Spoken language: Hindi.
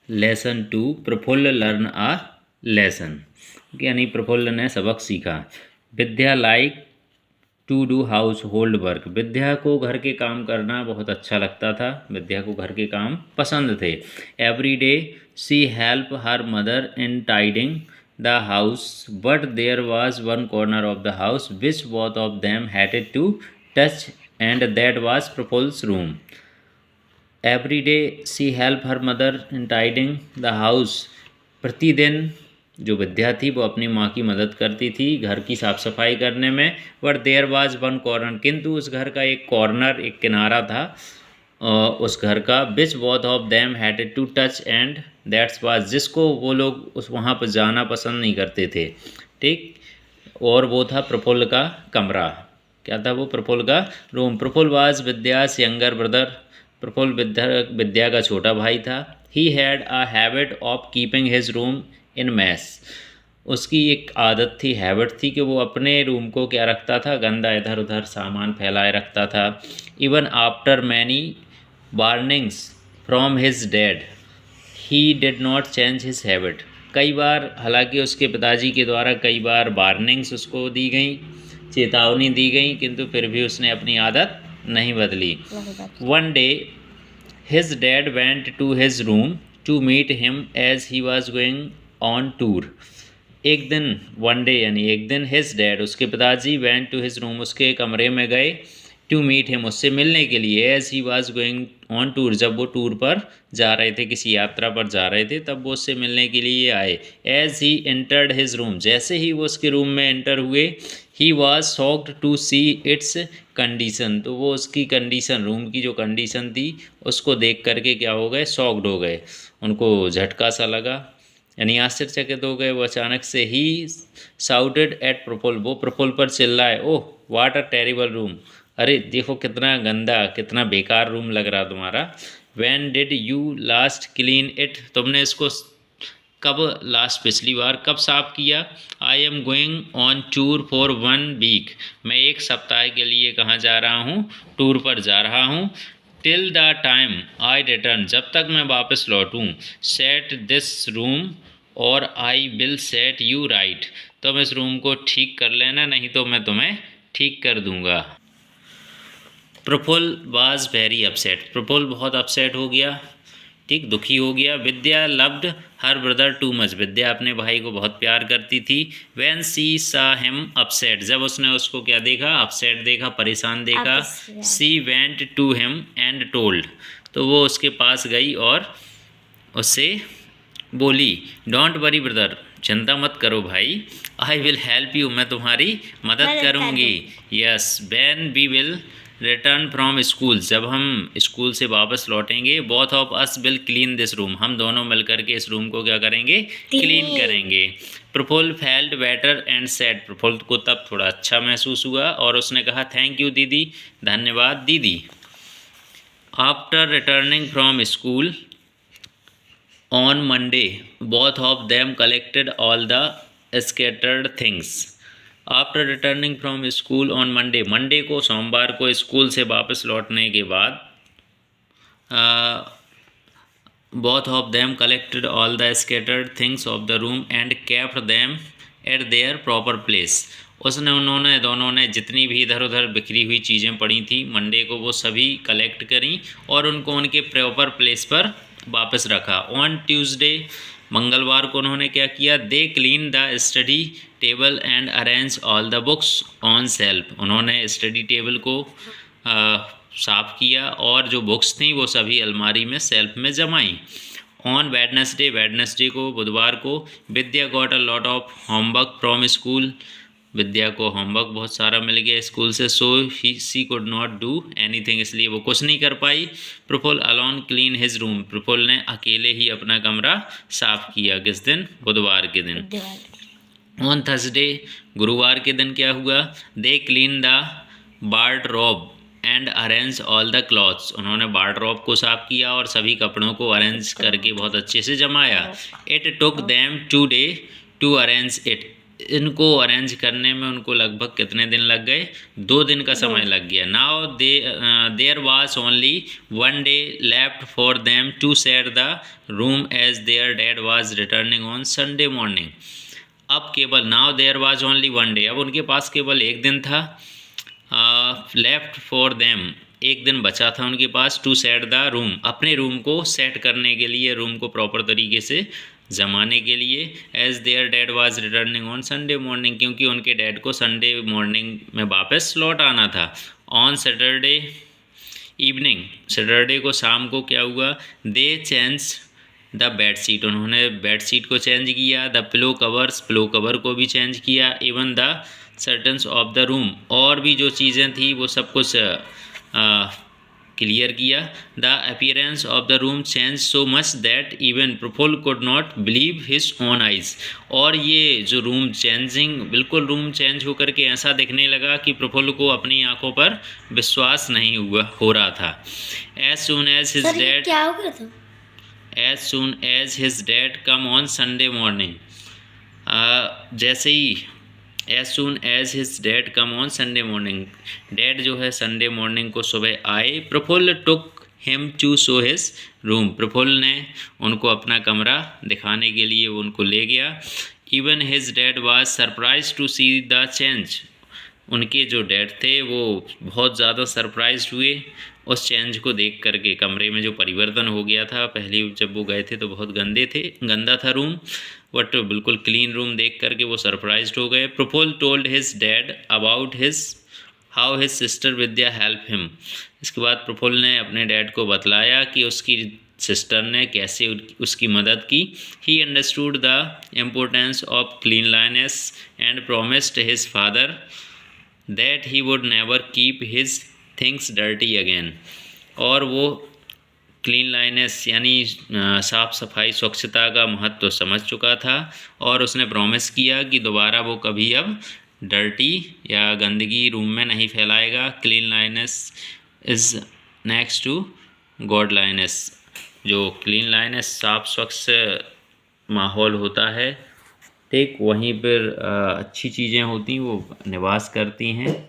Lesson 2 Prafull learn a lesson, यानी प्रफुल्ल ने सबक सीखा। Vidya like to do household work, Vidya को घर के काम करना बहुत अच्छा लगता था, विद्या को घर के काम पसंद थे। Every day she help her mother in tidying the house but there was one corner of the house which both of them hated to touch and that was Prafull's room. Every day she help her mother in tidying the house, प्रतिदिन जो विद्या थी वो अपनी माँ की मदद करती थी घर की साफ़ सफाई करने में। But there was one corner, किंतु उस घर का एक कॉर्नर, एक किनारा था उस घर का, which both of them hated to touch and that's was, जिसको वो लोग उस वहाँ पर जाना पसंद नहीं करते थे। ठीक, और वो था प्रफुल्ल का कमरा। क्या था वो? प्रफुल्ल का room. Prafull was Vidya's younger brother, Prafull Vidya का छोटा भाई था। He had a habit of keeping his room in mess, उसकी एक आदत थी, हैबिट थी कि वो अपने रूम को क्या रखता था? गंदा, इधर उधर सामान फैलाए रखता था। Even after many warnings from his dad he did not change his habit, कई बार, हालांकि उसके पिताजी के द्वारा कई बार वार्निंग्स उसको दी गई, चेतावनी दी गई, किंतु फिर भी उसने अपनी आदत नहीं बदली। One day his dad went to his room to meet him as he was going on tour. एक दिन, वन डे यानी एक दिन, हिज डैड उसके पिताजी वेंट टू हिज रूम उसके कमरे में गए, टू मीट हिम उससे मिलने के लिए, as he was going on tour जब वो टूर पर जा रहे थे, किसी यात्रा पर जा रहे थे, तब वो उससे मिलने के लिए आए। As he entered his room, जैसे ही वो उसके रूम में एंटर हुए, he was shocked to see its condition, तो वो उसकी कंडीशन, रूम की जो कंडीशन थी उसको देख करके क्या हो गए? शॉक्ड हो गए, उनको झटका सा लगा, यानी आश्चर्यचकित हो गए वो अचानक से। ही साउटेड एट प्रफुल्ल, वो प्रफुल्ल पर चिल्लाए, ओह वाट अ टेरिबल रूम, अरे देखो कितना गंदा, कितना बेकार रूम लग रहा तुम्हारा। When did you last clean it, तुमने इसको कब लास्ट, पिछली बार कब साफ़ किया? I am going on tour for one week, मैं एक सप्ताह के लिए कहाँ जा रहा हूँ? टूर पर जा रहा हूँ। Till the time I return, जब तक मैं वापस लौटूँ। सेट दिस रूम और I will set you right, तुम इस रूम को ठीक कर लेना, नहीं तो मैं तुम्हें ठीक कर दूंगा। Prafull was very upset, Prafull बहुत अपसेट हो गया, ठीक, दुखी हो गया। Vidya loved her brother too much, Vidya अपने भाई को बहुत प्यार करती थी। व्हेन सी सा हिम अपसेट, जब उसने उसको क्या देखा? अपसेट देखा, परेशान देखा। She went to him and told, तो वो उसके पास गई और उससे बोली, डोंट वरी ब्रदर, चिंता मत करो भाई, आई विल हेल्प यू, मैं तुम्हारी मदद करूँगी। Yes, when we will return from school, जब हम स्कूल से वापस लौटेंगे, both of us will clean this room, हम दोनों मिलकर के इस रूम को क्या करेंगे? क्लीन करेंगे। Prafulla felt better and sad, Prafulla को तब थोड़ा अच्छा महसूस हुआ और उसने कहा, थैंक यू दीदी, धन्यवाद दीदी। After returning from school on Monday both of them collected all the scattered things. After returning from school on Monday, Monday को, सोमवार को स्कूल से वापस लौटने के बाद both of them collected all the scattered things of the room and kept them at there proper place, उन्होंने दोनों ने जितनी भी इधर उधर बिखरी हुई चीज़ें पड़ी थी मंडे को, वो सभी कलेक्ट करी और उनको उनके प्रॉपर प्लेस पर वापस रखा। ऑन ट्यूसडे, मंगलवार को उन्होंने क्या किया? They clean the study table and arrange all the books on self, उन्होंने स्टडी टेबल को साफ़ किया और जो बुक्स थी वो सभी अलमारी में, सेल्फ में जमाई। ऑन वेडनेसडे, वेडनेसडे को, बुधवार को, Vidya got a lot of homework from school, Vidya को होमवर्क बहुत सारा मिल गया स्कूल से, so she could not do anything, इसलिए वो कुछ नहीं कर पाई। Prafull alone clean his room, Prafull ने अकेले ही अपना कमरा साफ किया, किस दिन? बुधवार के दिन। ऑन थर्सडे, गुरुवार के दिन क्या हुआ? They clean the wardrobe and arrange all the clothes, उन्होंने वार्डरोब को साफ किया और सभी कपड़ों को अरेंज करके बहुत अच्छे से जमाया। It took them 2 days to arrange it, इनको अरेंज करने में उनको लगभग कितने दिन लग गए? 2 दिन का समय लग गया। Now there was only 1 day left for them to set the room as their dad was returning on Sunday morning. अब केवल now there was only 1 day, अब उनके पास केवल एक दिन था। लेफ्ट फॉर देम, एक दिन बचा था उनके पास, टू सेट द रूम, अपने रूम को सेट करने के लिए, रूम को प्रॉपर तरीके से जमाने के लिए। As their dad was returning on Sunday morning, क्योंकि उनके डैड को संडे मॉर्निंग में वापस लौट आना था। ऑन सैटरडे इवनिंग, सैटरडे को शाम को क्या हुआ? They change the bed sheet, उन्होंने बेड शीट को चेंज किया। The pillow covers, pillow cover को भी चेंज किया। Even the curtains of the room, और भी जो चीज़ें थी वो सब कुछ क्लियर किया। The appearance of the room change so much that even Prafulla could not believe his own eyes, और ये जो रूम चेंजिंग, बिल्कुल रूम चेंज होकर के ऐसा दिखने लगा कि प्रफुल्ल को अपनी आंखों पर विश्वास नहीं हो रहा था। As soon as his dad, क्या हो गया था? As soon as his dad come on Sunday morning, जैसे ही as soon as his dad come on Sunday morning, dad जो है संडे मॉर्निंग को सुबह आए। Prafull took him to show his room, Prafull ने उनको अपना कमरा दिखाने के लिए उनको ले गया। Even his dad was surprise to see the change, उनके जो डैड थे वो बहुत ज़्यादा सरप्राइज हुए उस चेंज को देख करके, कमरे में जो परिवर्तन हो गया था। पहले जब वो गए थे तो बहुत गंदा था रूम, बट बिल्कुल क्लीन रूम देख करके वो सरप्राइज्ड हो गए। Prafulla told his dad about how his sister Vidya help him, इसके बाद प्रफुल्ल ने अपने डैड को बतलाया कि उसकी सिस्टर ने कैसे उसकी मदद की। He understood the importance of cleanliness and promised his father that he would never keep his things dirty again, और वो क्लीनलीनेस यानी साफ़ सफाई, स्वच्छता का महत्व समझ चुका था, और उसने प्रॉमिस किया कि दोबारा वो कभी अब डर्टी या गंदगी रूम में नहीं फैलाएगा। क्लीनलीनेस इज़ नेक्स्ट टू गॉडलाइनेस, जो क्लीनलीनेस साफ स्वच्छ माहौल होता है, ठीक वहीं पर अच्छी चीज़ें होती वो निवास करती हैं।